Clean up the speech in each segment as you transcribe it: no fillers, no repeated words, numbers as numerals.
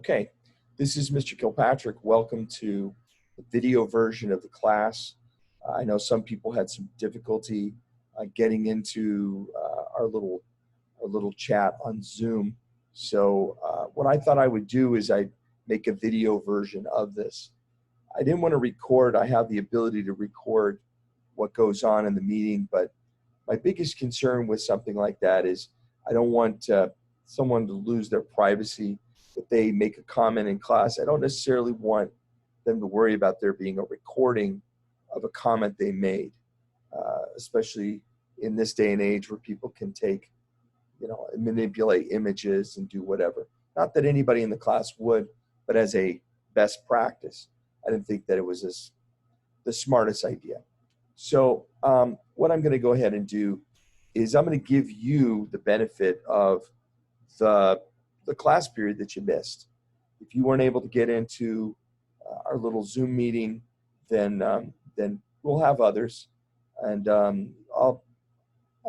Okay, this is Mr. Kilpatrick. Welcome to the video version of the class. I know some people had some difficulty getting into our little chat on Zoom. So what I thought I would do is I'd make a video version of this. I didn't want to record. I have the ability to record what goes on in the meeting, but my biggest concern with something like that is I don't want someone to lose their privacy. If they make a comment in class, I don't necessarily want them to worry about there being a recording of a comment they made, especially in this day and age where people can take, manipulate images and do whatever. Not that anybody in the class would, but as a best practice, I didn't think that it was the smartest idea. So what I'm going to go ahead and do is I'm going to give you the benefit of the class period that you missed. If you weren't able to get into our little Zoom meeting, then we'll have others, and I'll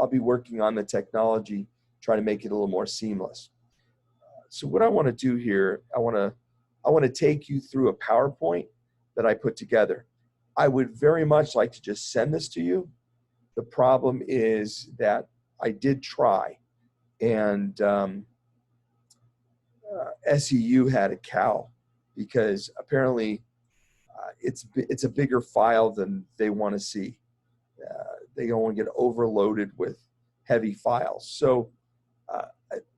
be working on the technology, trying to make it a little more seamless. So what I want to do here, I want to take you through a PowerPoint that I put together. I would very much like to just send this to you. The problem is that I did try, and SEU had a cow because apparently it's a bigger file than they want to see. They don't want to get overloaded with heavy files. So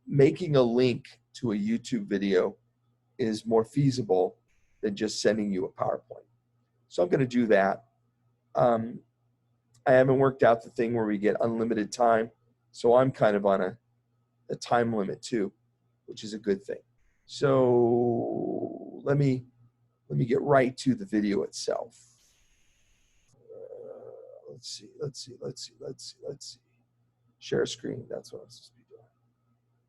making a link to a YouTube video is more feasible than just sending you a PowerPoint. So I'm going to do that. I haven't worked out the thing where we get unlimited time, so I'm kind of on a time limit too, which is a good thing. So let me get right to the video itself. Let's see. Share screen, that's what I'm supposed to be doing.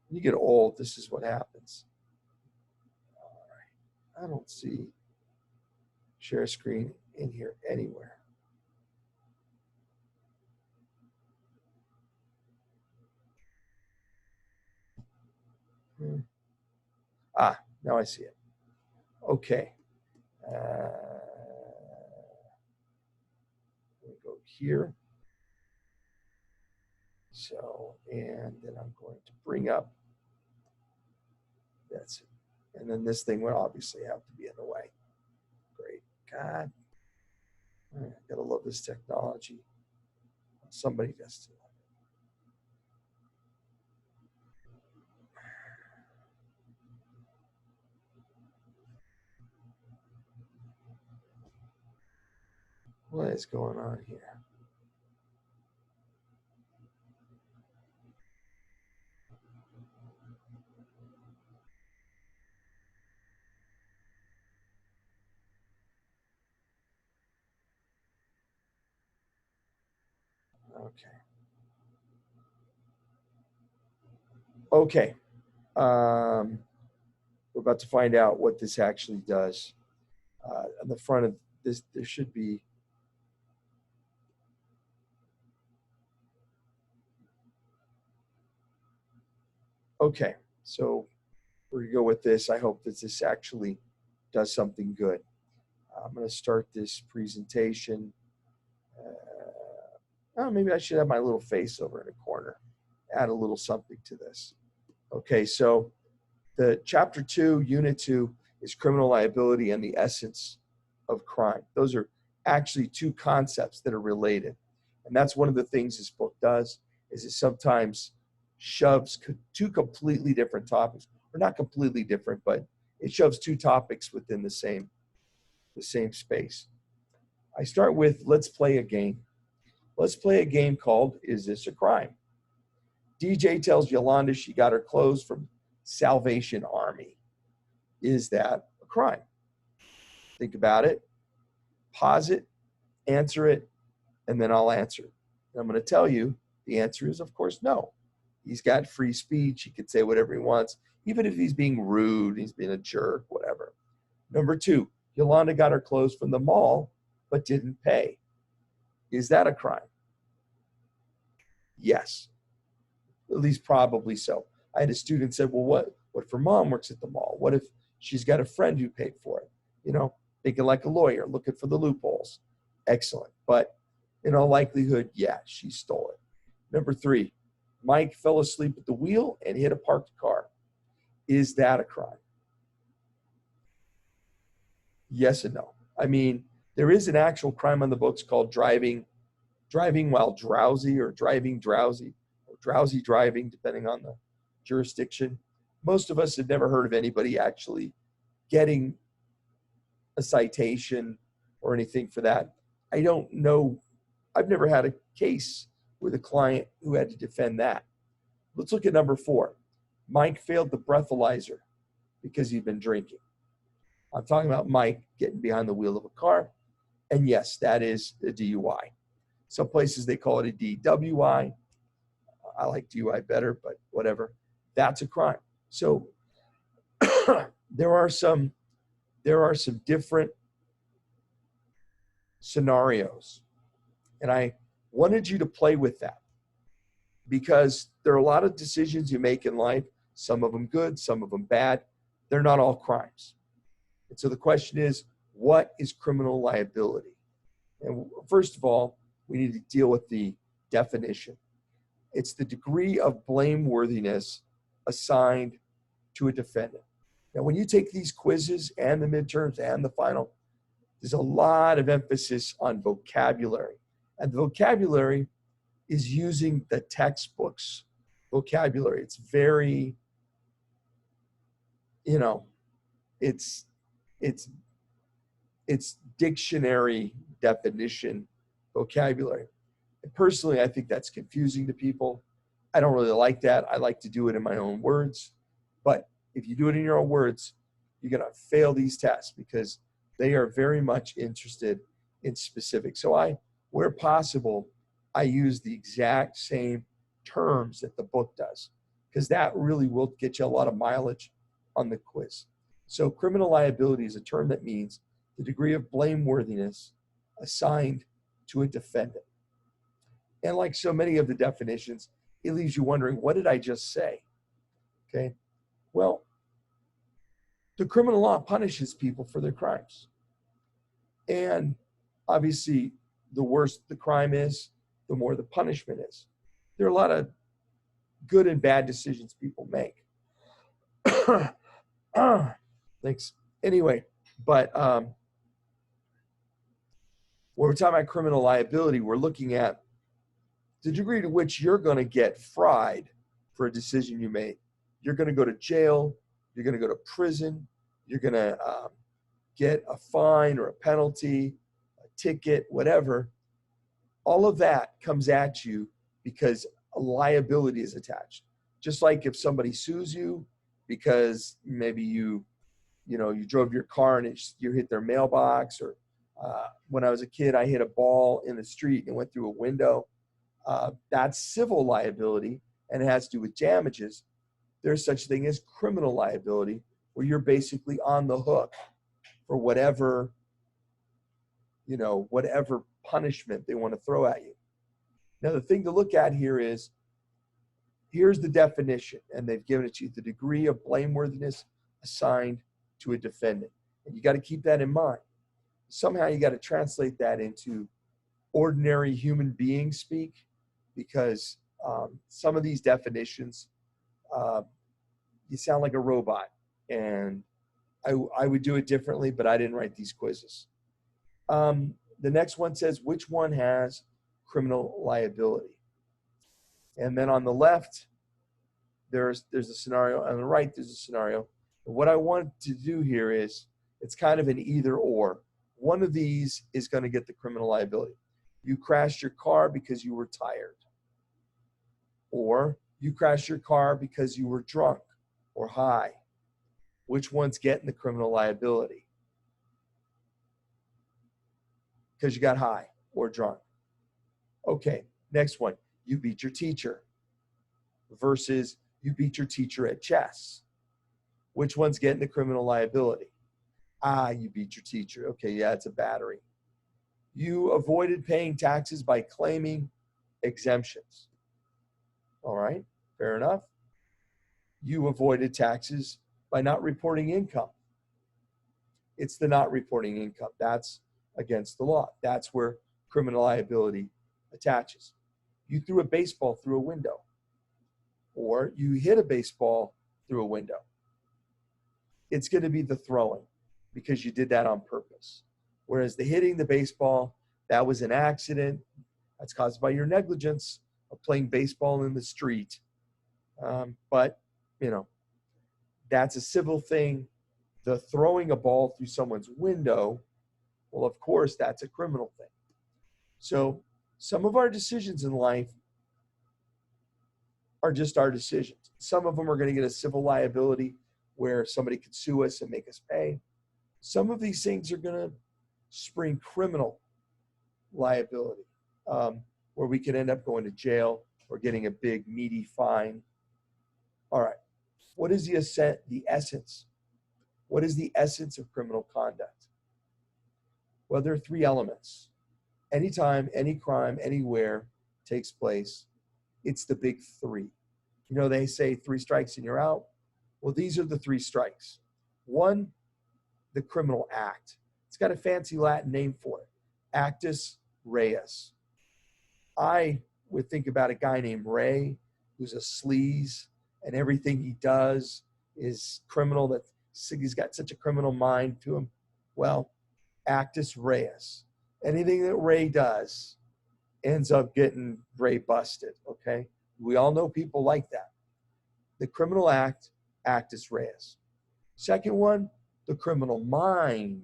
When you get old, this is what happens. All right, I don't see share screen in here anywhere. Ah, now I see it. Okay. We go here. So, and then I'm going to bring up, that's it. And then this thing would obviously have to be in the way. Great. God, I gotta love this technology. Somebody has to. What is going on here? Okay. We're about to find out what this actually does. On the front of this, there should be. Okay, so we're gonna go with this. I hope that this actually does something good. I'm gonna start this presentation. Oh, maybe I should have my little face over in a corner. Add a little something to this. Okay, so the chapter 2, unit 2 is criminal liability and the essence of crime. Those are actually two concepts that are related. And that's one of the things this book does, is it sometimes shoves two completely different topics, or not completely different, but it shoves two topics within the same space. I start with, let's play a game. Let's play a game called, Is This a Crime? DJ tells Yolanda she got her clothes from Salvation Army. Is that a crime? Think about it, pause it, answer it, and then I'll answer. And I'm going to tell you the answer is, of course, no. He's got free speech. He could say whatever he wants, even if he's being rude, he's being a jerk, whatever. Number 2, Yolanda got her clothes from the mall but didn't pay. Is that a crime? Yes, at least probably so. I had a student said, well, what if her mom works at the mall? What if She's got a friend who paid for it. You know, thinking like a lawyer, looking for the loopholes. Excellent. But in all likelihood, yeah, she stole it. Number 3, Mike fell asleep at the wheel and hit a parked car. Is that a crime? Yes and no. I mean, there is an actual crime on the books called driving while drowsy, or driving drowsy, or drowsy driving, depending on the jurisdiction. Most of us have never heard of anybody actually getting a citation or anything for that. I don't know. I've never had a case with a client who had to defend that. Let's look at number 4. Mike failed the breathalyzer because he'd been drinking. I'm talking about Mike getting behind the wheel of a car. And yes, that is a DUI. Some places they call it a DWI. I like DUI better, but whatever. That's a crime. So there are some different scenarios. And I wanted you to play with that, because there are a lot of decisions you make in life, some of them good, some of them bad. They're not all crimes. And so the question is, what is criminal liability? And first of all, we need to deal with the definition. It's the degree of blameworthiness assigned to a defendant. Now, when you take these quizzes and the midterms and the final, there's a lot of emphasis on vocabulary. And the vocabulary is using the textbook's vocabulary. It's very, you know, it's dictionary definition vocabulary. And personally, I think that's confusing to people. I don't really like that. I like to do it in my own words. But if you do it in your own words, you're going to fail these tests, because they are very much interested in specifics. So where possible, I use the exact same terms that the book does, because that really will get you a lot of mileage on the quiz. So criminal liability is a term that means the degree of blameworthiness assigned to a defendant. And like so many of the definitions, it leaves you wondering, what did I just say? Okay, well, the criminal law punishes people for their crimes. And obviously, the worse the crime is, the more the punishment is. There are a lot of good and bad decisions people make. Thanks. Anyway, but when we're talking about criminal liability, we're looking at the degree to which you're going to get fried for a decision you made. You're going to go to jail. You're going to go to prison. You're going to get a fine or a penalty, a ticket, whatever. All of that comes at you because a liability is attached. Just like if somebody sues you because maybe you drove your car and you hit their mailbox, or when I was a kid, I hit a ball in the street and it went through a window. That's civil liability, and it has to do with damages. There's such a thing as criminal liability, where you're basically on the hook for whatever punishment they want to throw at you. Now, the thing to look at here is, here's the definition, and they've given it to you: the degree of blameworthiness assigned to a defendant. And you got to keep that in mind. Somehow you got to translate that into ordinary human being speak, because some of these definitions, you sound like a robot, and I would do it differently, but I didn't write these quizzes. The next one says, which one has criminal liability? And then on the left, there's a scenario. On the right, there's a scenario. And what I want to do here is, it's kind of an either or. One of these is going to get the criminal liability. You crashed your car because you were tired. Or you crashed your car because you were drunk or high. Which one's getting the criminal liability? Because you got high or drunk. Okay, next one. You beat your teacher versus you beat your teacher at chess. Which one's getting the criminal liability? You beat your teacher. Okay, yeah, it's a battery. You avoided paying taxes by claiming exemptions. All right, fair enough. You avoided taxes by not reporting income. It's the not reporting income. That's against the law. That's where criminal liability attaches. You threw a baseball through a window, or you hit a baseball through a window. It's going to be the throwing because you did that on purpose. Whereas the hitting the baseball, that was an accident. That's caused by your negligence of playing baseball in the street. But, you know, that's a civil thing. The throwing a ball through someone's window, well, of course, that's a criminal thing. So some of our decisions in life are just our decisions. Some of them are going to get a civil liability where somebody could sue us and make us pay. Some of these things are going to spring criminal liability, where we could end up going to jail or getting a big meaty fine. All right, what is the essence? What is the essence of criminal conduct? Well, there are three elements. Anytime, any crime, anywhere takes place, it's the big three. You know, they say 3 strikes and you're out. Well, these are the 3 strikes. 1, the criminal act. It's got a fancy Latin name for it, actus reus. I would think about a guy named Ray, who's a sleaze, and everything he does is criminal. That he's got such a criminal mind to him. Well, actus reus. Anything that Ray does ends up getting Ray busted, okay? We all know people like that. The criminal act, actus reus. Second one, the criminal mind.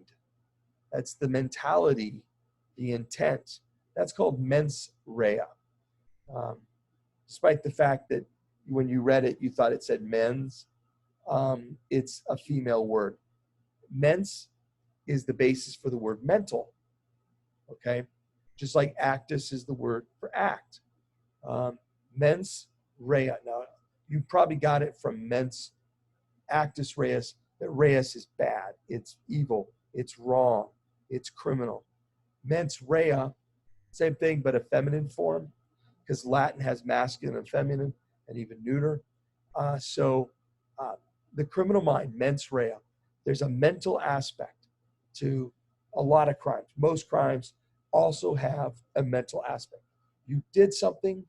That's the mentality, the intent. That's called mens rea. Despite the fact that when you read it, you thought it said mens, it's a female word. Mens is the basis for the word mental, okay? Just like actus is the word for act. Mens rea. Now, you probably got it from mens actus reus, that reus is bad, it's evil, it's wrong, it's criminal. Mens rea, same thing, but a feminine form, because Latin has masculine and feminine and even neuter. The criminal mind, mens rea, there's a mental aspect to a lot of crimes. Most crimes also have a mental aspect. You did something,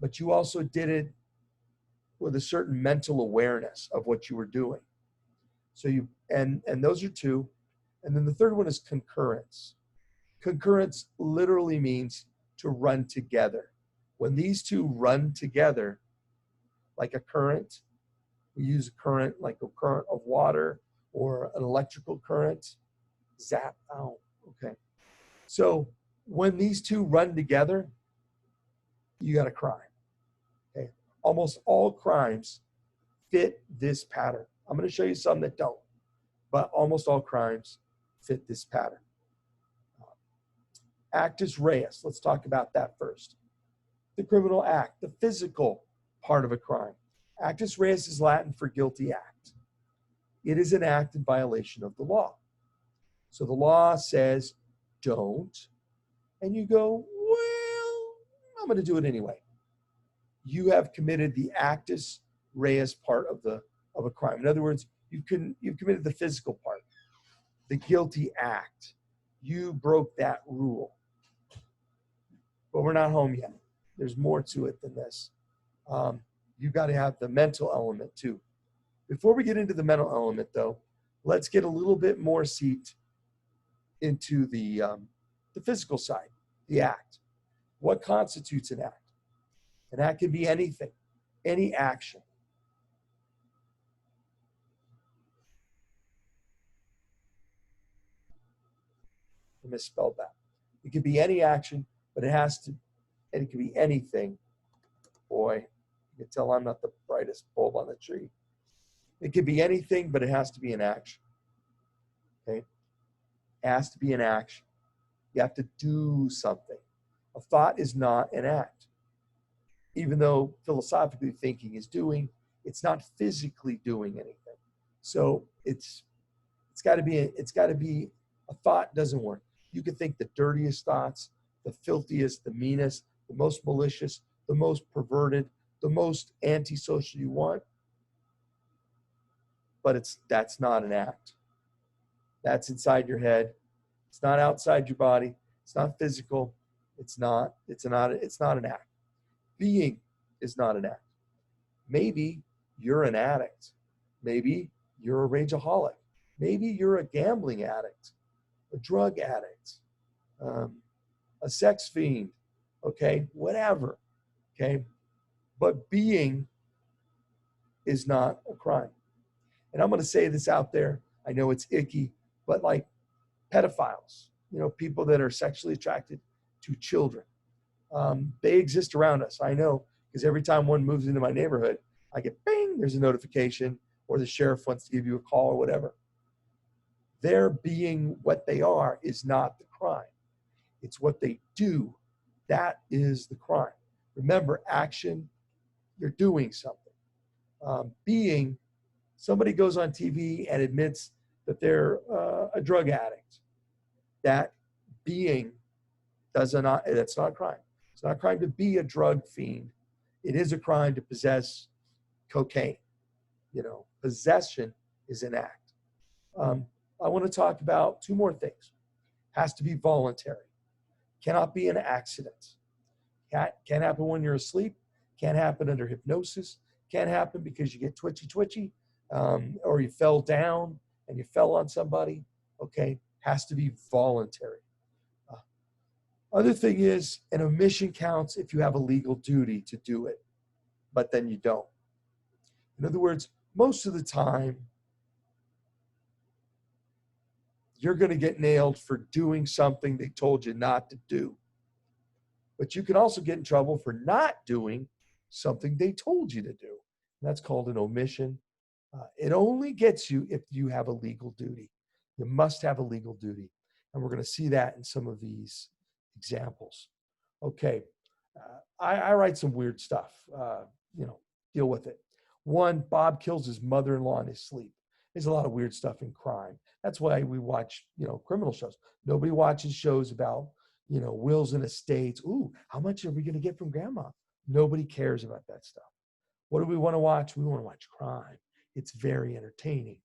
but you also did it with a certain mental awareness of what you were doing. So and those are 2. And then the third one is concurrence. Concurrence literally means to run together. When these 2 run together, like a current, we use a current like a current of water or an electrical current, zap, ow, okay. So when these 2 run together, you got a crime, okay? Almost all crimes fit this pattern. I'm going to show you some that don't, but almost all crimes fit this pattern. Actus reus, let's talk about that first. The criminal act, the physical part of a crime. Actus reus is Latin for guilty act. It is an act in violation of the law. So the law says, don't, and you go, well, I'm going to do it anyway. You have committed the actus reus part of a crime. In other words, you've committed the physical part, the guilty act. You broke that rule. But we're not home yet. There's more to it than this. You've got to have the mental element too. Before we get into the mental element, though, let's get a little bit more seeped into the physical side, the act. What constitutes an act? An act can be anything, any action. I misspelled that. It could be any action, but it can be anything. Boy, you can tell I'm not the brightest bulb on the tree. It could be anything, but it has to be an action. Okay? It has to be an action. You have to do something. A thought is not an act. Even though philosophically thinking is doing, it's not physically doing anything. So it's got to be a thought doesn't work. You can think the dirtiest thoughts, the filthiest, the meanest, the most malicious, the most perverted, the most antisocial you want, but that's not an act. That's inside your head. It's not outside your body. It's not physical. It's not an act. Being is not an act. Maybe you're an addict. Maybe you're a rageaholic. Maybe you're a gambling addict, a drug addict, a sex fiend, okay, whatever, okay? But being is not a crime. And I'm going to say this out there. I know it's icky, but like pedophiles, people that are sexually attracted to children, they exist around us. I know, because every time one moves into my neighborhood, I get bing, there's a notification, or the sheriff wants to give you a call or whatever. Their being what they are is not the crime. It's what they do. That is the crime. Remember, action, you're doing something. Being, somebody goes on TV and admits that they're a drug addict. That being that's not a crime. It's not a crime to be a drug fiend. It is a crime to possess cocaine. Possession is an act. I want to talk about two more things. Has to be voluntary. Cannot be an accident. Can't happen when you're asleep. Can't happen under hypnosis. Can't happen because you get twitchy, or you fell down and you fell on somebody. Okay, has to be voluntary. Other thing is, an omission counts if you have a legal duty to do it, but then you don't. In other words, most of the time, you're going to get nailed for doing something they told you not to do. But you can also get in trouble for not doing something they told you to do. And that's called an omission. It only gets you if you have a legal duty. You must have a legal duty. And we're going to see that in some of these examples. Okay, I write some weird stuff, deal with it. One, Bob kills his mother-in-law in his sleep. There's a lot of weird stuff in crime. That's why we watch, criminal shows. Nobody watches shows about, wills and estates. Ooh, how much are we going to get from grandma? Nobody cares about that stuff. What do we want to watch? We want to watch crime. It's very entertaining.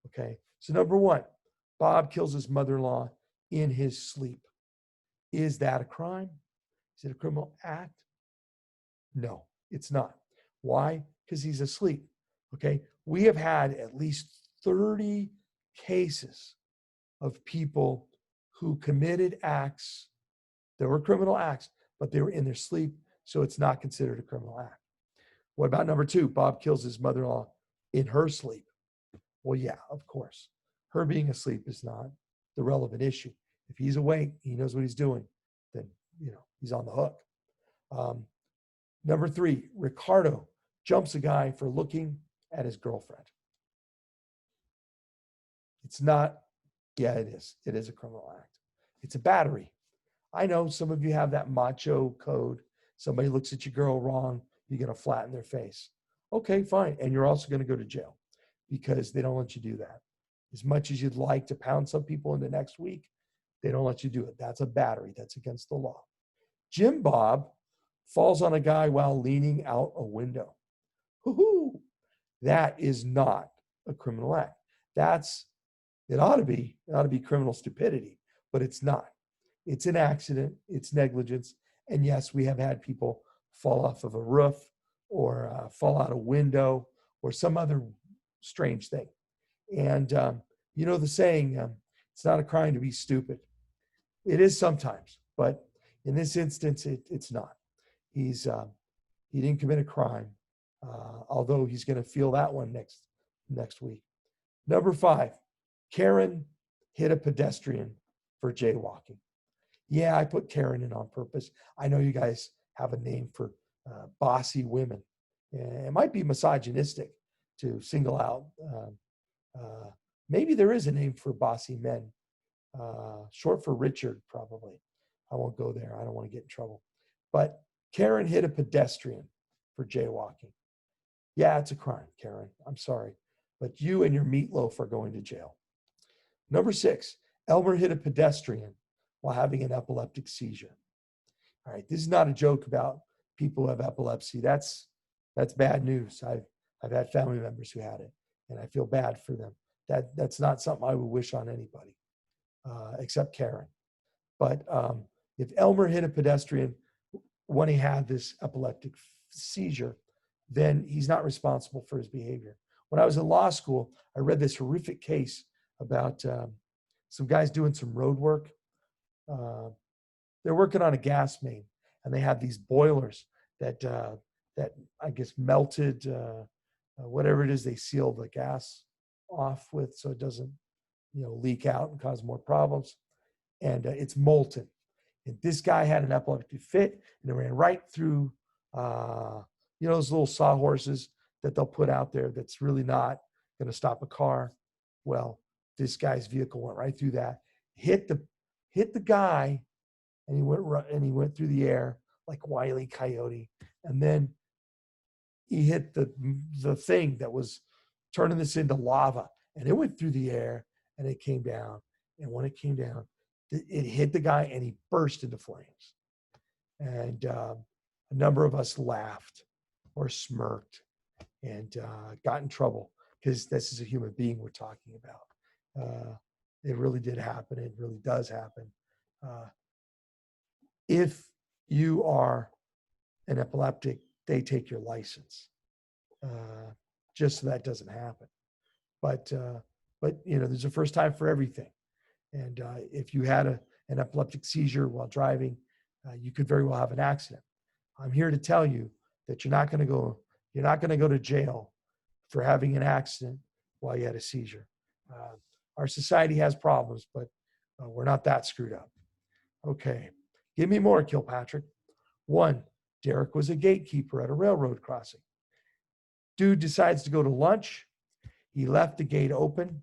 Okay, so number one, Bob kills his mother-in-law in his sleep. Is that a crime? Is it a criminal act? No, it's not. Why? Because he's asleep. Okay, we have had at least 30 cases of people who committed acts that were criminal acts, but they were in their sleep, so it's not considered a criminal act. What about number two? Bob kills his mother-in-law in her sleep. Well, yeah, of course. Her being asleep is not the relevant issue. If he's awake, he knows what he's doing, then, he's on the hook. Number three, Ricardo jumps a guy for looking at his girlfriend. It's not, yeah, it is. It is a criminal act. It's a battery. I know some of you have that macho code. Somebody looks at your girl wrong, you're going to flatten their face. Okay, fine. And you're also going to go to jail because they don't let you do that. As much as you'd like to pound some people in the next week, they don't let you do it. That's a battery. That's against the law. Jim Bob falls on a guy while leaning out a window. Woo-hoo! That is not a criminal act. It ought to be criminal stupidity, but it's not. It's an accident. It's negligence. And yes, we have had people fall off of a roof or fall out a window or some other strange thing. And the saying, it's not a crime to be stupid. It is sometimes, but in this instance, it's not. He didn't commit a crime, although he's going to feel that one next week. Number five, Karen hit a pedestrian for jaywalking. Yeah, I put Karen in on purpose. I know you guys have a name for bossy women. It might be misogynistic to single out. Maybe there is a name for bossy men, short for Richard, probably. I won't go there. I don't want to get in trouble. But Karen hit a pedestrian for jaywalking. Yeah, it's a crime, Karen. I'm sorry. But you and your meatloaf are going to jail. Number six, Elmer hit a pedestrian while having an epileptic seizure. All right, this is not a joke about people who have epilepsy. That's bad news. I've had family members who had it, and I feel bad for them. That's not something I would wish on anybody, except Karen. But if Elmer hit a pedestrian when he had this epileptic seizure, then he's not responsible for his behavior. When I was in law school, I read this horrific case about some guys doing some road work. They're working on a gas main, and they had these boilers that I guess melted whatever it is they seal the gas off with, so it doesn't leak out and cause more problems. And it's molten. And this guy had an epileptic fit, and it ran right through those little sawhorses that they'll put out there that's really not going to stop a car. Well, this guy's vehicle went right through that, hit the guy, and he went through the air like Wile E. Coyote. And then he hit the thing that was turning this into lava, and it went through the air, and it came down. And when it came down, it hit the guy, and he burst into flames. And a number of us laughed or smirked and got in trouble, because this is a human being we're talking about. It really did happen. It really does happen. If you are an epileptic, they take your license, just so that doesn't happen. But there's a first time for everything. And if you had an epileptic seizure while driving, you could very well have an accident. I'm here to tell you that you're not going to go to jail for having an accident while you had a seizure. Our society has problems, but we're not that screwed up. Okay, give me more, Kilpatrick. 1, Derek was a gatekeeper at a railroad crossing. Dude decides to go to lunch. He left the gate open,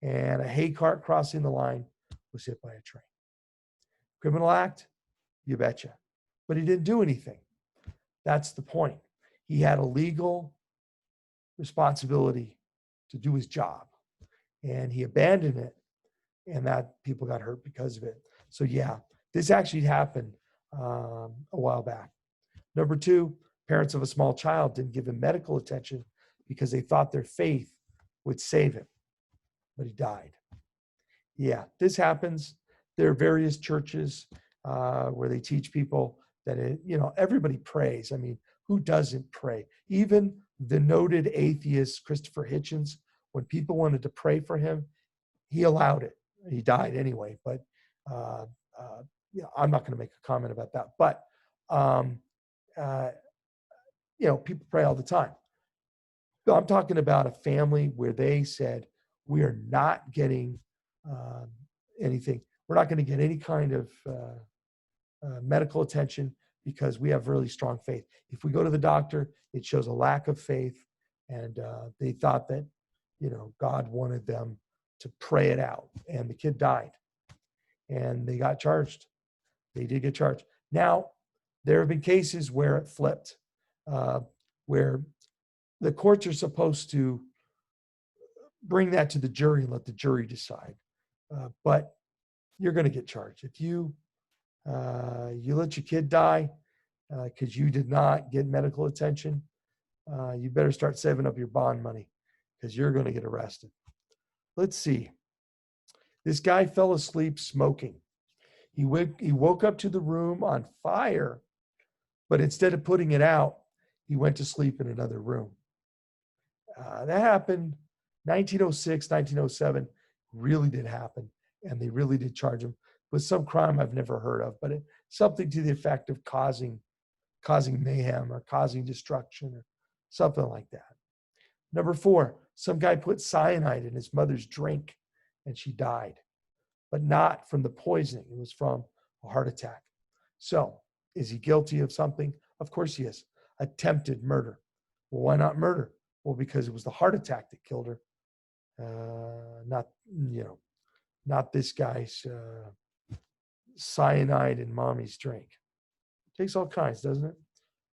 and a hay cart crossing the line was hit by a train. Criminal act? You betcha. But he didn't do anything. That's the point. He had a legal responsibility to do his job, and he abandoned it, and that people got hurt because of it. So yeah, this actually happened a while back. Number 2, parents of a small child didn't give him medical attention because they thought their faith would save him, but he died. Yeah, this happens. There are various churches where they teach people that everybody prays. I mean, who doesn't pray? Even the noted atheist Christopher Hitchens, when people wanted to pray for him, he allowed it. He died anyway, but I'm not going to make a comment about that. But people pray all the time. I'm talking about a family where they said, we are not getting anything. We're not going to get any kind of medical attention because we have really strong faith. If we go to the doctor, it shows a lack of faith. And they thought that, God wanted them to pray it out. And the kid died. And they got charged. They did get charged. Now, there have been cases where it flipped, where the courts are supposed to bring that to the jury and let the jury decide. But you're going to get charged. If you let your kid die because you did not get medical attention, you better start saving up your bond money because you're going to get arrested. Let's see. This guy fell asleep smoking. He woke up to the room on fire, but instead of putting it out, he went to sleep in another room. That happened 1906, 1907, really did happen. And they really did charge him with some crime I've never heard of, but something to the effect of causing mayhem or causing destruction or something like that. Number 4, some guy put cyanide in his mother's drink and she died, but not from the poisoning. It was from a heart attack. So is he guilty of something? Of course he is. Attempted murder. Well, why not murder? Well, because it was the heart attack that killed her. Not this guy's cyanide in mommy's drink. Takes all kinds, doesn't it?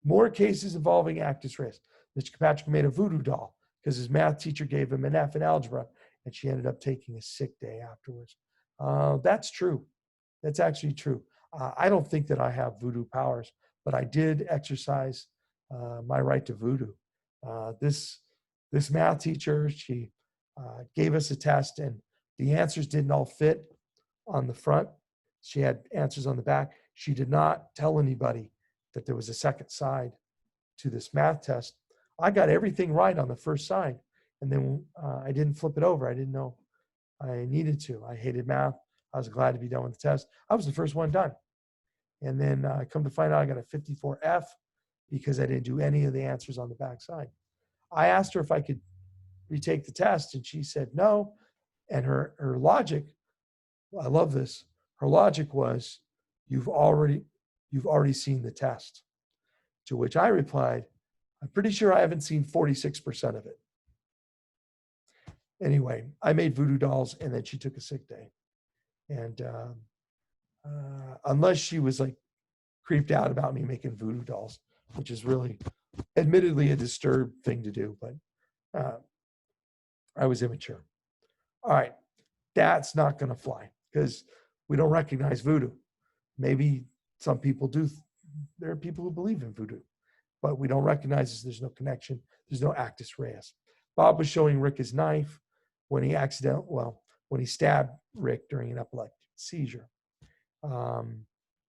More cases involving actus reus. Mr. Kilpatrick made a voodoo doll because his math teacher gave him an F in algebra, and she ended up taking a sick day afterwards. That's true. That's actually true. I don't think that I have voodoo powers, but I did exercise my right to voodoo. This math teacher, she gave us a test, and the answers didn't all fit on the front. She had answers on the back. She did not tell anybody that there was a second side to this math test. I got everything right on the first side, and then I didn't flip it over. I didn't know I needed to. I hated math. I was glad to be done with the test. I was the first one done. And then come to find out I got a 54F because I didn't do any of the answers on the back side. I asked her if I could retake the test, and she said no. And her logic, I love this, her logic was, you've already seen the test. To which I replied, I'm pretty sure I haven't seen 46% of it. Anyway, I made voodoo dolls, and then she took a sick day. And unless she was like creeped out about me making voodoo dolls, which is really, admittedly, a disturbed thing to do, but I was immature. All right, that's not going to fly because we don't recognize voodoo. Maybe some people do. There are people who believe in voodoo, but we don't recognize this. There's no connection. There's no actus reus. Bob was showing Rick his knife when he when he stabbed Rick during an epileptic seizure.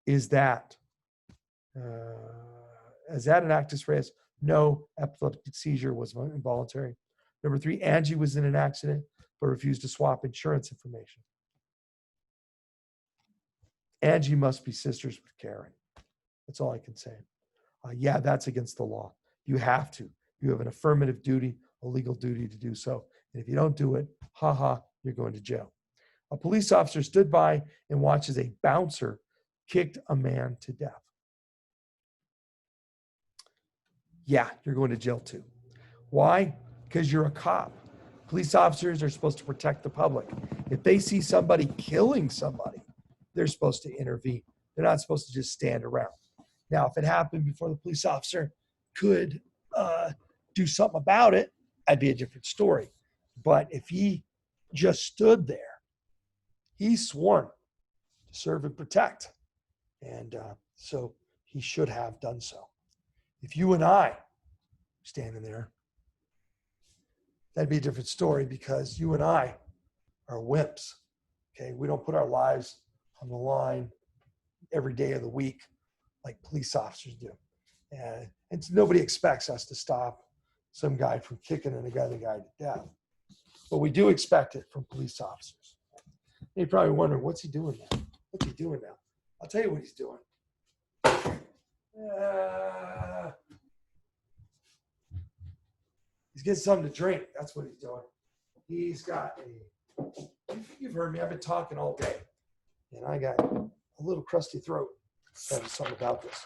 Is that an actus reus? No, epileptic seizure was involuntary. Number 3, Angie was in an accident but refused to swap insurance information. Angie must be sisters with Karen. That's all I can say. Yeah, that's against the law. You have to. You have an affirmative duty, a legal duty to do so. And if you don't do it, you're going to jail. A police officer stood by and watched as a bouncer kicked a man to death. Yeah, you're going to jail too. Why? Because you're a cop. Police officers are supposed to protect the public. If they see somebody killing somebody, they're supposed to intervene. They're not supposed to just stand around. Now, if it happened before the police officer could do something about it, that'd be a different story. But if he just stood there, he's sworn to serve and protect. And so he should have done so. If you and I standing there, that'd be a different story because you and I are wimps. Okay, we don't put our lives on the line every day of the week like police officers do. And nobody expects us to stop some guy from kicking another guy to death. But we do expect it from police officers. You're probably wondering, what's he doing now? What's he doing now? I'll tell you what he's doing. He's getting something to drink. That's what he's doing. He's got you've heard me. I've been talking all day. And I got a little crusty throat. There's something about this.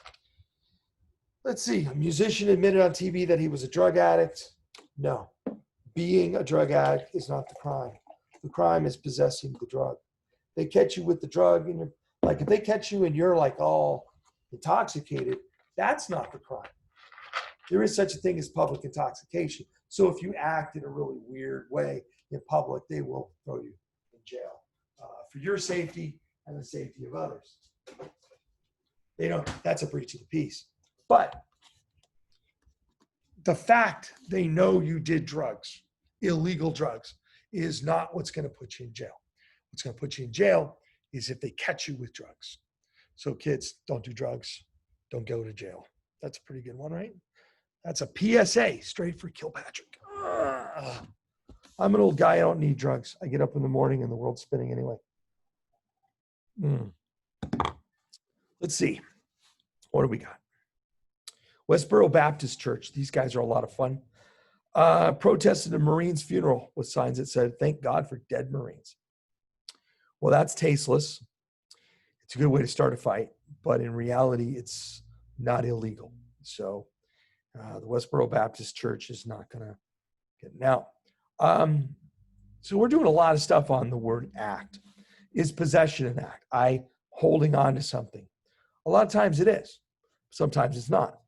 Let's see. A musician admitted on TV that he was a drug addict. No. Being a drug addict is not the crime. The crime is possessing the drug. They catch you with the drug, and if they catch you and you're like all intoxicated, that's not the crime. There is such a thing as public intoxication. So if you act in a really weird way in public, they will throw you in jail for your safety and the safety of others. That's a breach of the peace. But the fact they know you did drugs, illegal drugs, is not what's going to put you in jail. What's going to put you in jail is if they catch you with drugs. So kids, don't do drugs. Don't go to jail. That's a pretty good one, right? That's a PSA straight for Kilpatrick. I'm an old guy. I don't need drugs. I get up in the morning and the world's spinning anyway. Let's see. What do we got? Westboro Baptist Church. These guys are a lot of fun. Protested a Marine's funeral with signs that said, "Thank God for dead Marines." Well, that's tasteless. It's a good way to start a fight, but in reality, it's not illegal. So the Westboro Baptist Church is not going to get it now. So we're doing a lot of stuff on the word act. Is possession an act? I holding on to something. A lot of times it is. Sometimes it's not.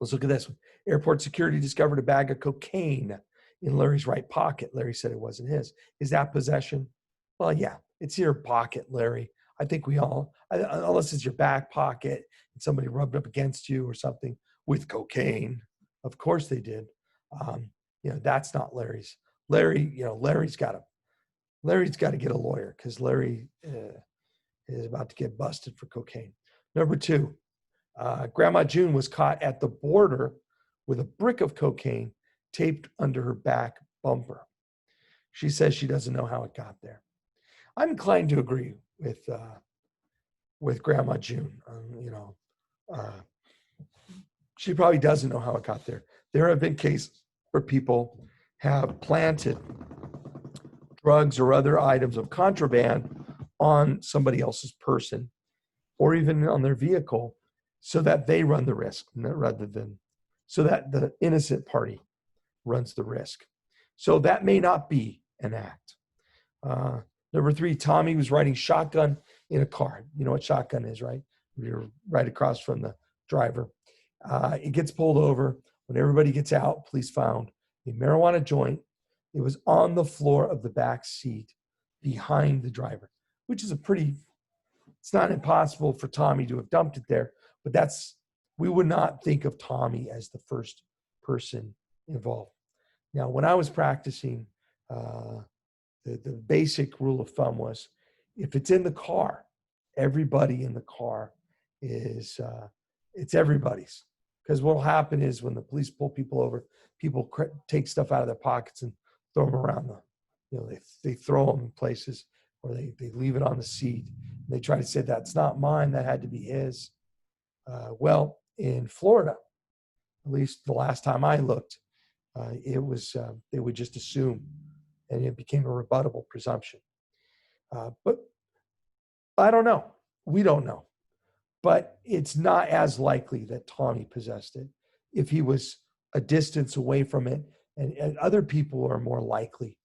Let's look at this one. Airport security discovered a bag of cocaine in Larry's right pocket. Larry said it wasn't his. Is that possession? Well, yeah, it's your pocket, Larry. I think we all, unless it's your back pocket and somebody rubbed up against you or something with cocaine. Of course they did. That's not Larry's. Larry, Larry's got to get a lawyer because Larry is about to get busted for cocaine. Number 2, Grandma June was caught at the border with a brick of cocaine taped under her back bumper. She says she doesn't know how it got there. I'm inclined to agree with Grandma June. She probably doesn't know how it got there. There have been cases where people have planted drugs or other items of contraband on somebody else's person or even on their vehicle so that they run the risk rather than so that the innocent party runs the risk. So that may not be an act. Number 3, Tommy was riding shotgun in a car. You know what shotgun is, right? You're right across from the driver. It gets pulled over. When everybody gets out, police found a marijuana joint. It was on the floor of the back seat behind the driver, which is it's not impossible for Tommy to have dumped it there, but we would not think of Tommy as the first person involved. Now, when I was practicing, the basic rule of thumb was if it's in the car, everybody in the car it's everybody's. Because what will happen is when the police pull people over, people take stuff out of their pockets and throw them around they throw them in places, or they leave it on the seat. They try to say that's not mine, that had to be his. Well, in Florida, at least the last time I looked, it was they would just assume, and it became a rebuttable presumption. But I don't know. We don't know. But it's not as likely that Tommy possessed it. If he was a distance away from it, and other people are more likely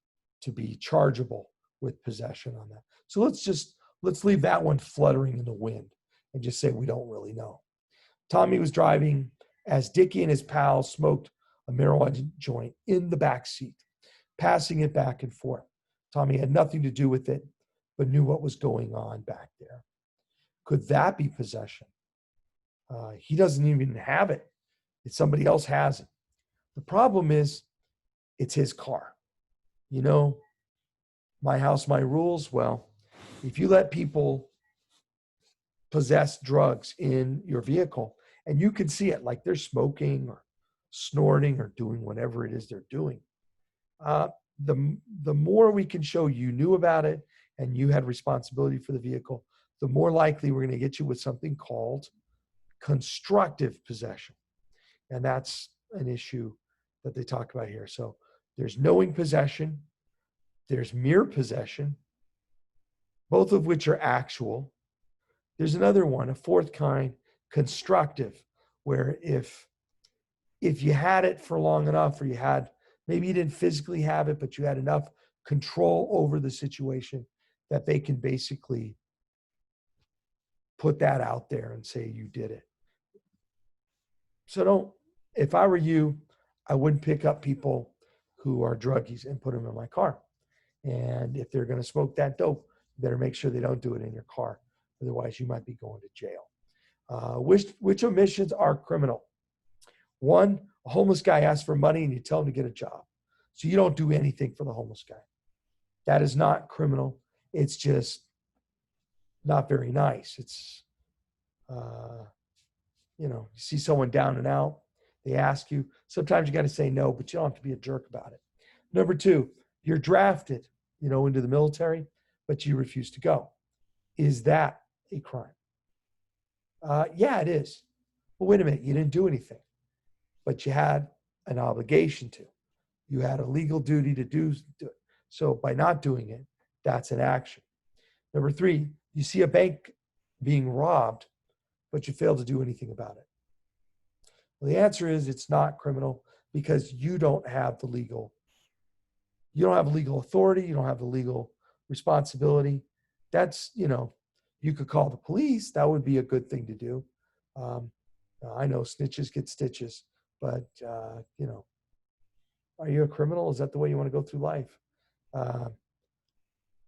to be chargeable with possession on that. So let's leave that one fluttering in the wind and just say we don't really know. Tommy was driving as Dickie and his pals smoked a marijuana joint in the back seat, passing it back and forth. Tommy had nothing to do with it, but knew what was going on back there. Could that be possession? He doesn't even have it. It's somebody else has it. The problem is it's his car. My house, my rules. Well, if you let people possess drugs in your vehicle and you can see it, like they're smoking or snorting or doing whatever it is they're doing, the more we can show you knew about it and you had responsibility for the vehicle, the more likely we're going to get you with something called constructive possession. And that's an issue that they talk about here. So there's knowing possession, there's mere possession, both of which are actual. There's another one, a fourth kind, constructive, where if you had it for long enough, or maybe you didn't physically have it, but you had enough control over the situation that they can basically put that out there and say you did it. So if I were you, I wouldn't pick up people who are druggies and put them in my car. And if they're going to smoke that dope, you better make sure they don't do it in your car. Otherwise, you might be going to jail. Which omissions are criminal? 1, a homeless guy asks for money and you tell him to get a job. So you don't do anything for the homeless guy. That is not criminal. It's just not very nice. It's, you see someone down and out, they ask you. Sometimes you got to say no, but you don't have to be a jerk about it. Number 2, you're drafted, into the military, but you refuse to go. Is that a crime? Yeah, it is. Well, wait a minute. You didn't do anything, but you had an obligation to. You had a legal duty to do it. So by not doing it, that's an action. Number 3, you see a bank being robbed, but you fail to do anything about it. Well, the answer is it's not criminal because you don't have legal authority. You don't have the legal responsibility. That's, you could call the police. That would be a good thing to do. I know snitches get stitches, but, are you a criminal? Is that the way you want to go through life?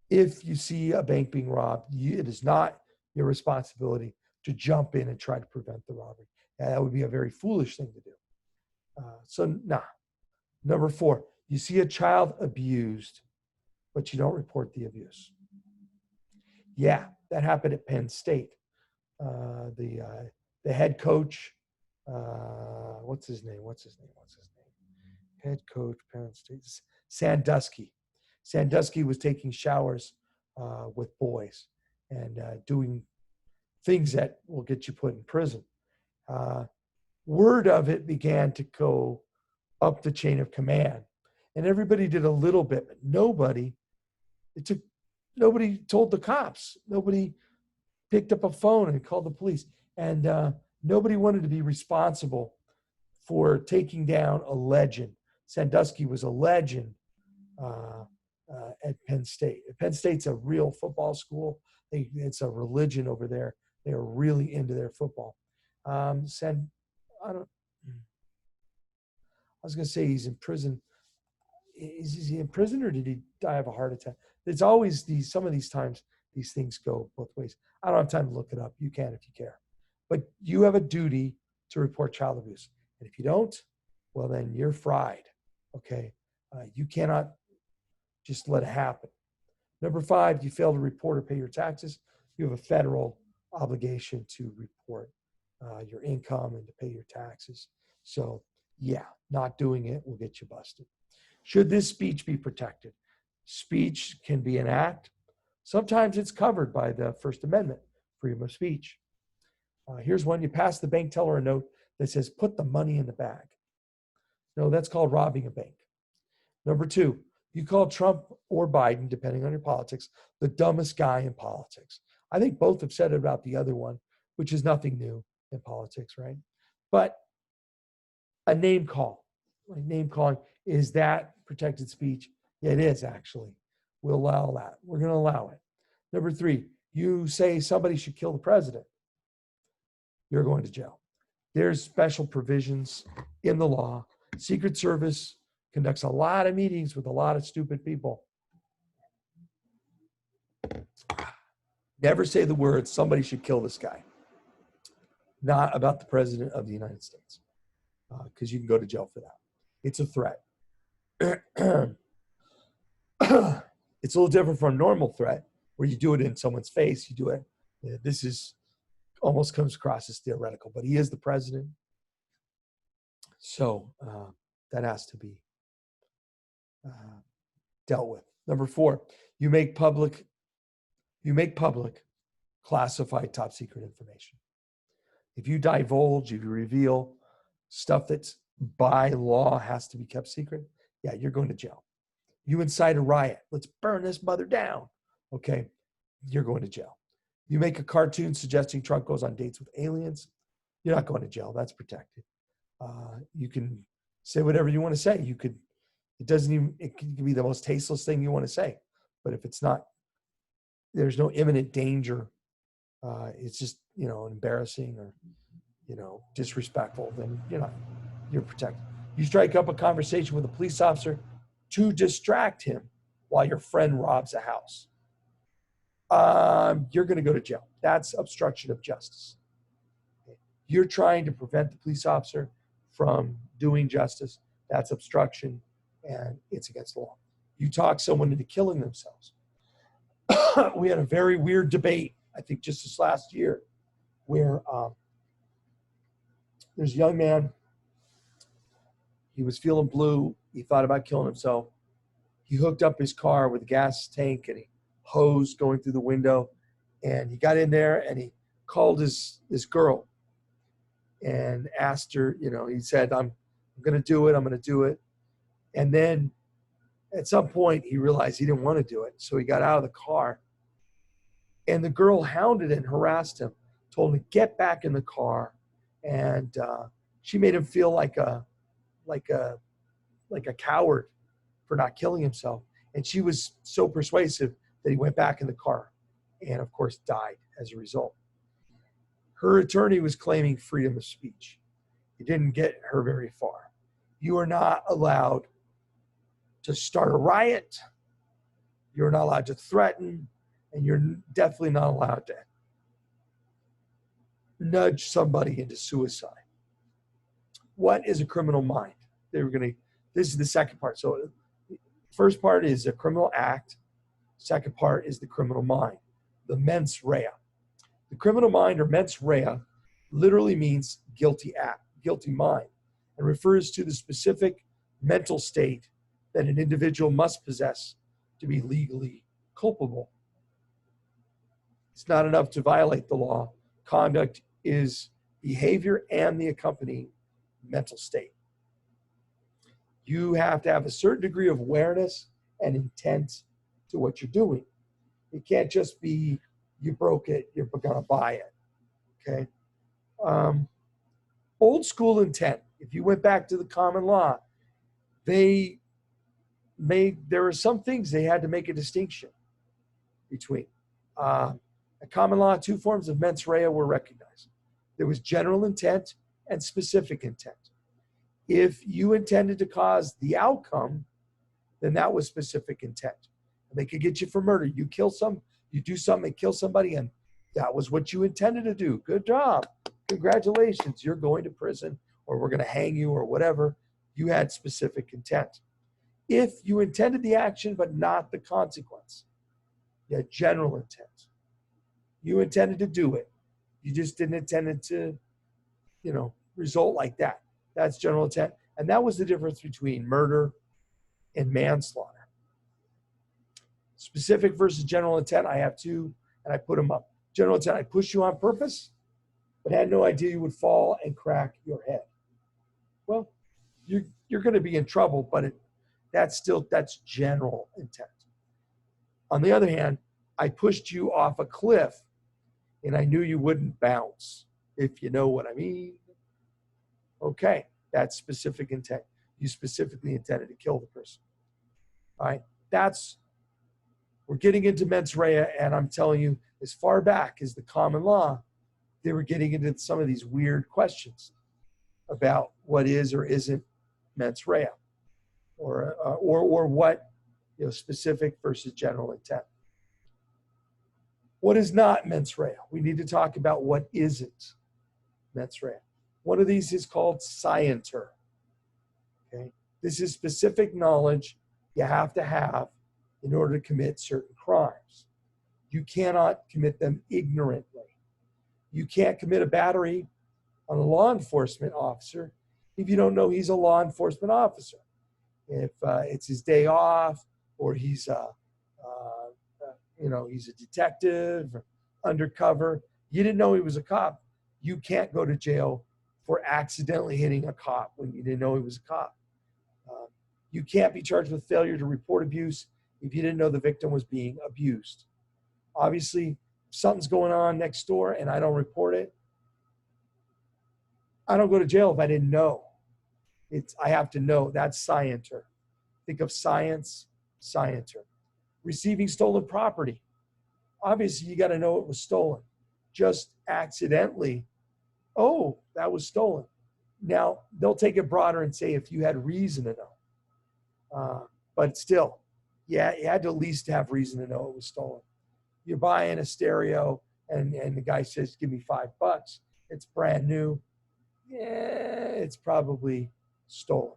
If you see a bank being robbed, it is not your responsibility to jump in and try to prevent the robbery. That would be a very foolish thing to do. Number 4, You see a child abused, but you don't report the abuse. Yeah, that happened at Penn State. The head coach, what's his name? Head coach, Penn State, Sandusky. Sandusky was taking showers with boys and doing things that will get you put in prison. Word of it began to go up the chain of command, and everybody did a little bit, but nobody told the cops. Nobody picked up a phone and called the police, and nobody wanted to be responsible for taking down a legend. Sandusky was a legend at Penn State. Penn State's a real football school. It's a religion over there. They are really into their football. I was going to say he's in prison. Is he in prison or did he die of a heart attack? It's always some of these times, these things go both ways. I don't have time to look it up. You can if you care. But you have a duty to report child abuse. And if you don't, well, then you're fried. Okay. You cannot just let it happen. Number 5, you fail to report or pay your taxes. You have a federal obligation to report your income and to pay your taxes. So, yeah, not doing it will get you busted. Should this speech be protected? Speech can be an act. Sometimes it's covered by the First Amendment, freedom of speech. Here's one. You pass the bank teller a note that says, put the money in the bag. No, that's called robbing a bank. Number 2, you call Trump or Biden, depending on your politics, the dumbest guy in politics. I think both have said it about the other one, which is nothing new in politics, right? But a name call, like name calling, is that protected speech? Yeah, it is actually. We'll allow that. We're going to allow it. Number 3, you say somebody should kill the president. You're going to jail. There's special provisions in the law. Secret Service conducts a lot of meetings with a lot of stupid people. Never say the words, somebody should kill this guy. Not about the president of the United States, because you can go to jail for that. It's a threat. It's a little different from a normal threat where you do it in someone's face. You do it. This is almost comes across as theoretical, but he is the president. So that has to be dealt with. Number 4, you make public classified top secret information. If you divulge, if you reveal stuff that's by law has to be kept secret, yeah, you're going to jail. You incite a riot. Let's burn this mother down. Okay, you're going to jail. You make a cartoon suggesting Trump goes on dates with aliens. You're not going to jail. That's protected. You can say whatever you want to say. It can be the most tasteless thing you want to say. But if it's not, there's no imminent danger. It's just, embarrassing or, disrespectful, then, you're protected. You strike up a conversation with a police officer to distract him while your friend robs a house. You're going to go to jail. That's obstruction of justice. You're trying to prevent the police officer from doing justice. That's obstruction, and it's against the law. You talk someone into killing themselves. We had a very weird debate, I think just this last year, where there's a young man. He was feeling blue. He thought about killing himself. He hooked up his car with a gas tank and a hose going through the window. And he got in there and he called this girl and asked her, he said, I'm going to do it. I'm going to do it. And then at some point he realized he didn't want to do it. So he got out of the car and the girl hounded and harassed him, told him to get back in the car. And she made him feel like a coward for not killing himself. And she was so persuasive that he went back in the car and, of course, died as a result. Her attorney was claiming freedom of speech. It didn't get her very far. You are not allowed to start a riot. You're not allowed to threaten. And you're definitely not allowed to nudge somebody into suicide. What is a criminal mind? They were going to This is the second part. So first part is a criminal act. Second part is the criminal mind, the mens rea. The criminal mind or mens rea literally means guilty act, guilty mind, and refers to the specific mental state that an individual must possess to be legally culpable. It's not enough to violate the law. Conduct is behavior and the accompanying mental state. You have to have a certain degree of awareness and intent to what you're doing. It can't just be you broke it, you're going to buy it. Okay. Old school intent. If you went back to the common law, there were some things they had to make a distinction between. A common law, two forms of mens rea were recognized. There was general intent and specific intent. If you intended to cause the outcome, then that was specific intent. And they could get you for murder. You do something and kill somebody, and that was what you intended to do. Good job. Congratulations. You're going to prison, or we're going to hang you, or whatever. You had specific intent. If you intended the action but not the consequence, you had general intent. You intended to do it. You just didn't intend it to, result like that. That's general intent. And that was the difference between murder and manslaughter. Specific versus general intent, I have two, and I put them up. General intent, I pushed you on purpose, but had no idea you would fall and crack your head. Well, you're going to be in trouble, but that's general intent. On the other hand, I pushed you off a cliff, and I knew you wouldn't bounce, if you know what I mean. Okay, that's specific intent. You specifically intended to kill the person. All right, we're getting into mens rea, and I'm telling you, as far back as the common law, they were getting into some of these weird questions about what is or isn't mens rea, or what, specific versus general intent. What is not mens rea? We need to talk about what isn't mens rea. One of these is called scienter. Okay, this is specific knowledge you have to have in order to commit certain crimes. You cannot commit them ignorantly. You can't commit a battery on a law enforcement officer if you don't know he's a law enforcement officer. If it's his day off, or he's a detective, undercover, you didn't know he was a cop, you can't go to jail for accidentally hitting a cop when you didn't know he was a cop. You can't be charged with failure to report abuse if you didn't know the victim was being abused. Obviously, if something's going on next door and I don't report it, I don't go to jail if I didn't know. I have to know. That's scienter. Think of science, scienter. Receiving stolen property. Obviously, you got to know it was stolen. Just accidentally, oh, that was stolen. Now, they'll take it broader and say if you had reason to know. But still, yeah, you had to at least have reason to know it was stolen. You're buying a stereo and the guy says, give me $5. It's brand new. Yeah, it's probably stolen.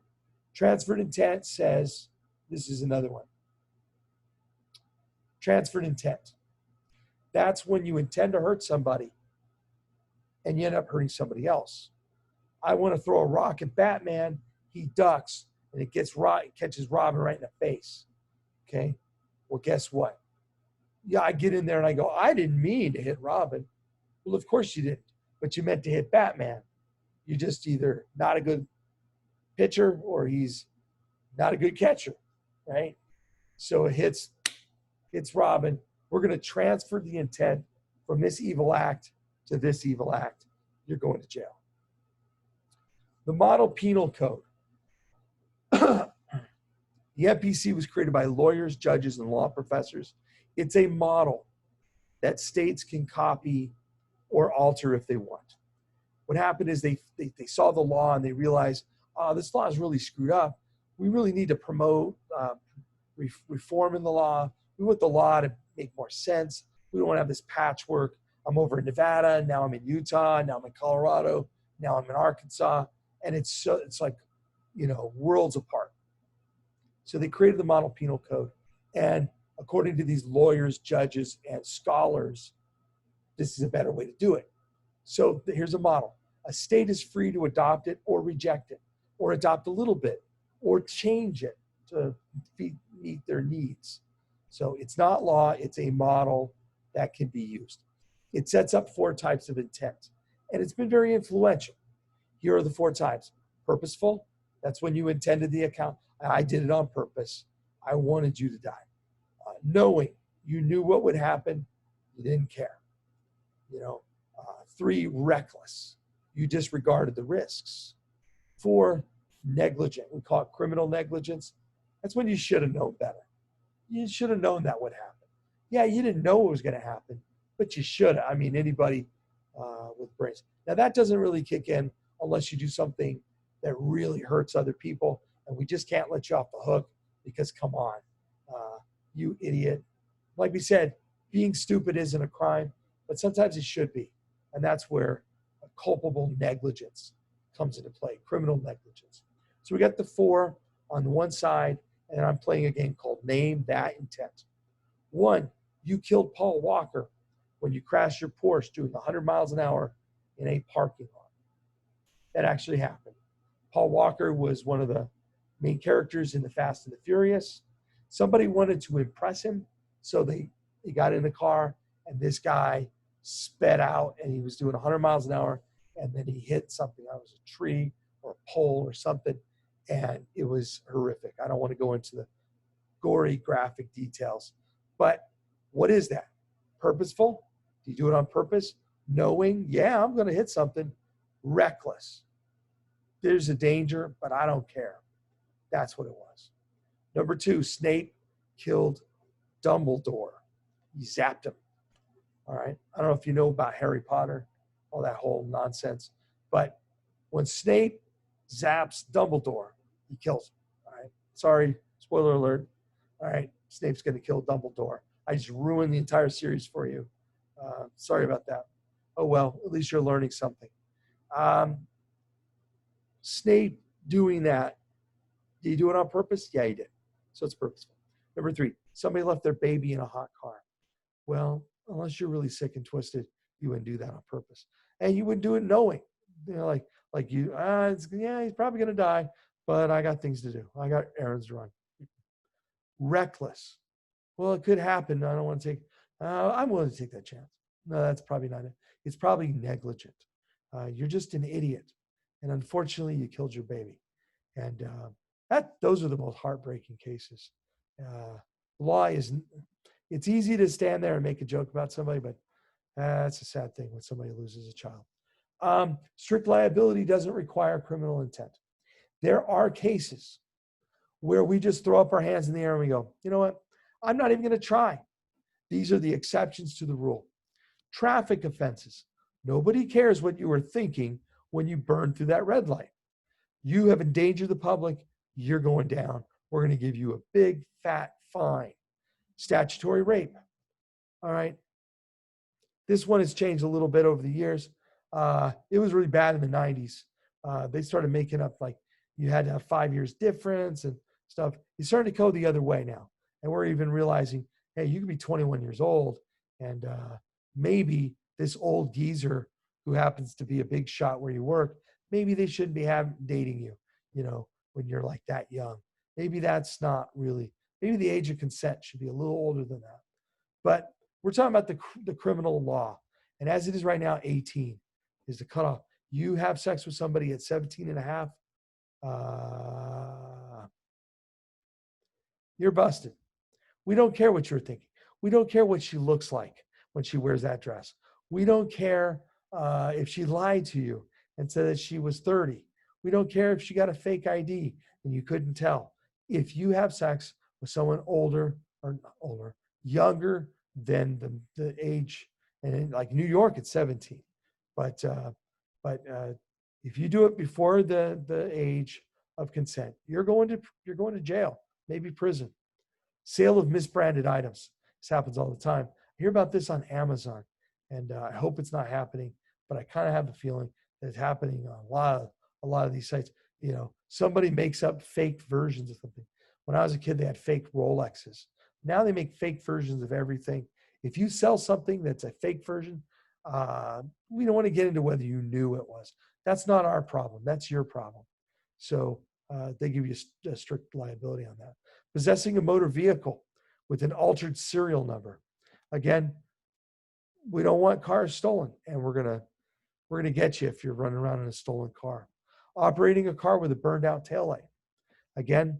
Transferred intent says, this is another one. Transferred intent. That's when you intend to hurt somebody and you end up hurting somebody else. I want to throw a rock at Batman. He ducks and it catches Robin right in the face. Okay. Well, guess what? Yeah, I get in there and I go, I didn't mean to hit Robin. Well, of course you didn't, but you meant to hit Batman. You're just either not a good pitcher or he's not a good catcher, right? So it hits Robin. We're going to transfer the intent from this evil act to this evil act. You're going to jail. The model penal code. The MPC was created by lawyers, judges, and law professors. It's a model that states can copy or alter if they want. What happened is they saw the law and they realized, oh, this law is really screwed up. We really need to promote reform in the law. We want the law to make more sense. We don't want to have this patchwork. I'm over in Nevada, now I'm in Utah, now I'm in Colorado, now I'm in Arkansas, and it's like, worlds apart. So they created the model penal code. And according to these lawyers, judges, and scholars, this is a better way to do it. So here's a model. A state is free to adopt it or reject it, or adopt a little bit, or change it to meet their needs. So it's not law, it's a model that can be used. It sets up 4 types of intent, and it's been very influential. Here are the 4 types. Purposeful, that's when you intended the account. I did it on purpose. I wanted you to die. Knowing, you knew what would happen, you didn't care. 3, reckless, you disregarded the risks. 4, negligent, we call it criminal negligence. That's when you should have known better. You should have known that would happen. Yeah, you didn't know it was going to happen, but you should have. I mean, anybody with brains. Now, that doesn't really kick in unless you do something that really hurts other people, and we just can't let you off the hook because, come on, you idiot. Like we said, being stupid isn't a crime, but sometimes it should be. And that's where a culpable negligence comes into play, criminal negligence. So we got the 4 on the one side, and I'm playing a game called Name That Intent. 1, you killed Paul Walker when you crashed your Porsche doing 100 miles an hour in a parking lot. That actually happened. Paul Walker was one of the main characters in the Fast and the Furious. Somebody wanted to impress him, so they got in the car, and this guy sped out, and he was doing 100 miles an hour, and then he hit something. It was a tree or a pole or something, and it was horrific. I don't want to go into the gory graphic details, but what is that? Purposeful? Do you do it on purpose? Knowing, yeah, I'm going to hit something. Reckless. There's a danger, but I don't care. That's what it was. Number 2, Snape killed Dumbledore. He zapped him. All right. I don't know if you know about Harry Potter, all that whole nonsense, but when Snape zaps Dumbledore, he kills him. All right. Sorry, spoiler alert. All right. Snape's going to kill Dumbledore. I just ruined the entire series for you. Sorry about that. Oh, well, at least you're learning something. Snape doing that, did he do it on purpose? Yeah, he did. So it's purposeful. Number 3, somebody left their baby in a hot car. Well, unless you're really sick and twisted, you wouldn't do that on purpose. And you wouldn't do it knowing, like you, he's probably going to die, but I got things to do. I got errands to run. Reckless. Well, it could happen. I don't want to take, I'm willing to take that chance. No, that's probably not it. It's probably negligent. You're just an idiot. And unfortunately, you killed your baby. And those are the most heartbreaking cases. Law is, it's easy to stand there and make a joke about somebody, but that's a sad thing when somebody loses a child. Strict liability doesn't require criminal intent. There are cases where we just throw up our hands in the air and we go, you know what? I'm not even going to try. These are the exceptions to the rule. Traffic offenses. Nobody cares what you were thinking when you burned through that red light. You have endangered the public. You're going down. We're going to give you a big, fat fine. Statutory rape. All right. This one has changed a little bit over the years. It was really bad in the 90s. They started making up like you had to have 5 years difference and stuff. It's starting to go the other way now. And we're even realizing, hey, you could be 21 years old and maybe this old geezer who happens to be a big shot where you work, maybe they shouldn't be dating you, when you're like that young. Maybe that's not really, maybe the age of consent should be a little older than that. But we're talking about the criminal law. And as it is right now, 18 is the cutoff. You have sex with somebody at 17 and a half, you're busted. We don't care what you're thinking. We don't care what she looks like when she wears that dress. We don't care if she lied to you and said that she was 30. We don't care if she got a fake ID and you couldn't tell. If you have sex with someone younger than the age, and in like New York, it's 17. But if you do it before the age of consent, you're going to jail, maybe prison. Sale of misbranded items. This happens all the time. I hear about this on Amazon, and I hope it's not happening, but I kind of have a feeling that it's happening on a lot of these sites. Somebody makes up fake versions of something. When I was a kid, they had fake Rolexes. Now they make fake versions of everything. If you sell something that's a fake version, we don't want to get into whether you knew it was. That's not our problem. That's your problem. So they give you a strict liability on that. Possessing a motor vehicle with an altered serial number. Again, we don't want cars stolen, and we're gonna get you if you're running around in a stolen car. Operating a car with a burned out taillight. Again,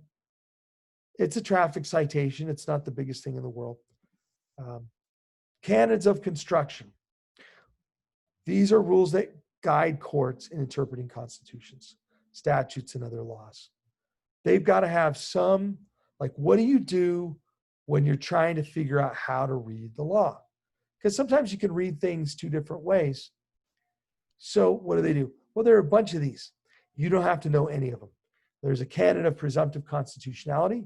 it's a traffic citation. It's not the biggest thing in the world. Canons of construction. These are rules that guide courts in interpreting constitutions, statutes, and other laws. They've got to have some, like, what do you do when you're trying to figure out how to read the law? Because sometimes you can read things two different ways. So what do? Well, there are a bunch of these. You don't have to know any of them. There's a canon of presumptive constitutionality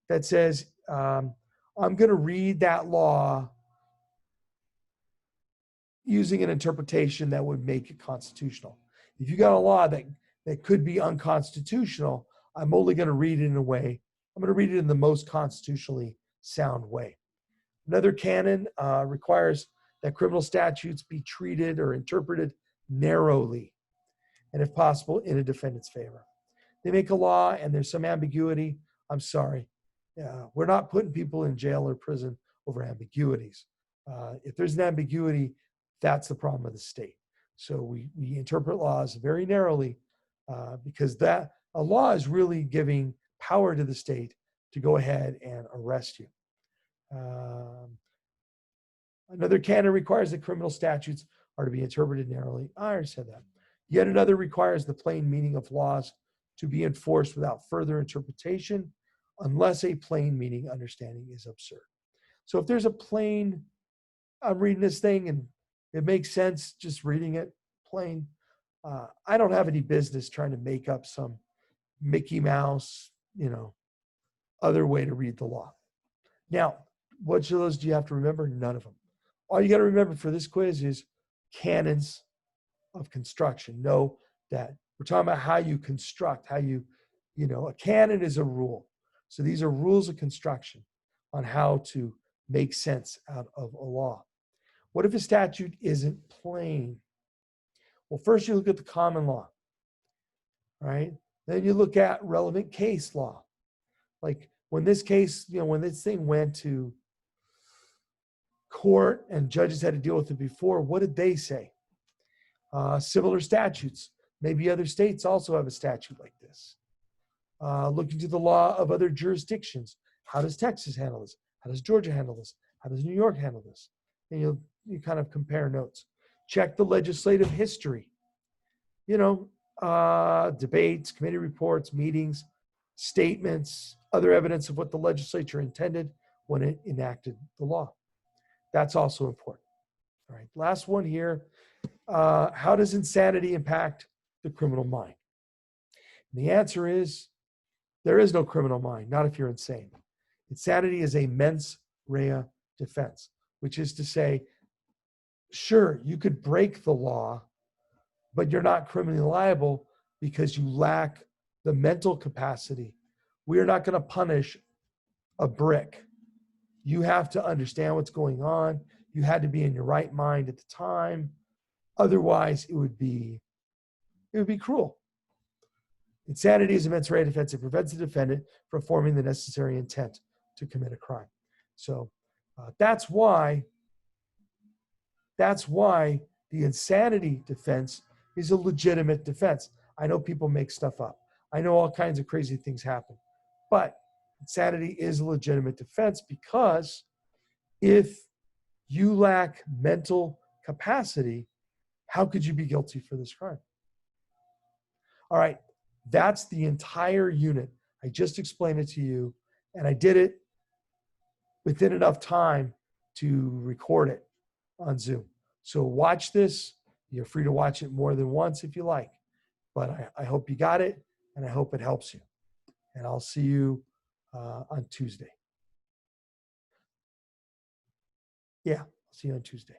that says, I'm going to read that law using an interpretation that would make it constitutional. If you got a law that could be unconstitutional, I'm only going to read it in a way, I'm going to read it in the most constitutionally sound way. Another canon requires that criminal statutes be treated or interpreted narrowly, and if possible, in a defendant's favor. They make a law and there's some ambiguity. I'm sorry. We're not putting people in jail or prison over ambiguities. If there's an ambiguity, that's the problem of the state. So we interpret laws very narrowly because a law is really giving power to the state to go ahead and arrest you. Another canon requires that criminal statutes are to be interpreted narrowly. I already said that. Yet another requires the plain meaning of laws to be enforced without further interpretation, unless a plain meaning understanding is absurd. So if there's a plain, I'm reading this thing and it makes sense just reading it plain, I don't have any business trying to make up some Mickey Mouse, other way to read the law. Now, which of those do you have to remember? None of them. All you got to remember for this quiz is canons of construction. Know that we're talking about how you construct, a canon is a rule. So these are rules of construction on how to make sense out of a law. What if a statute isn't plain? Well, first you look at the common law, right? Then you look at relevant case law. Like when this case, when this thing went to court and judges had to deal with it before, what did they say? Similar statutes. Maybe other states also have a statute like this. Looking to the law of other jurisdictions. How does Texas handle this? How does Georgia handle this? How does New York handle this? And you kind of compare notes. Check the legislative history. Debates, committee reports, meetings, statements, other evidence of what the legislature intended when it enacted the law. That's also important. All right, last one here. How does insanity impact the criminal mind? And the answer is there is no criminal mind, not if you're insane. Insanity is a mens rea defense, which is to say, sure, you could break the law, but you're not criminally liable because you lack the mental capacity. We're not going to punish a brick. You have to understand what's going on. You had to be in your right mind at the time. Otherwise, it would be cruel. Insanity is a mens rea defense. It prevents the defendant from forming the necessary intent to commit a crime. So that's why the insanity defense is a legitimate defense. I know people make stuff up. I know all kinds of crazy things happen. But insanity is a legitimate defense because if you lack mental capacity, how could you be guilty for this crime? All right, that's the entire unit. I just explained it to you, and I did it within enough time to record it on Zoom. So watch this. You're free to watch it more than once if you like. But I hope you got it, and I hope it helps you. And I'll see you on Tuesday. Yeah, I'll see you on Tuesday.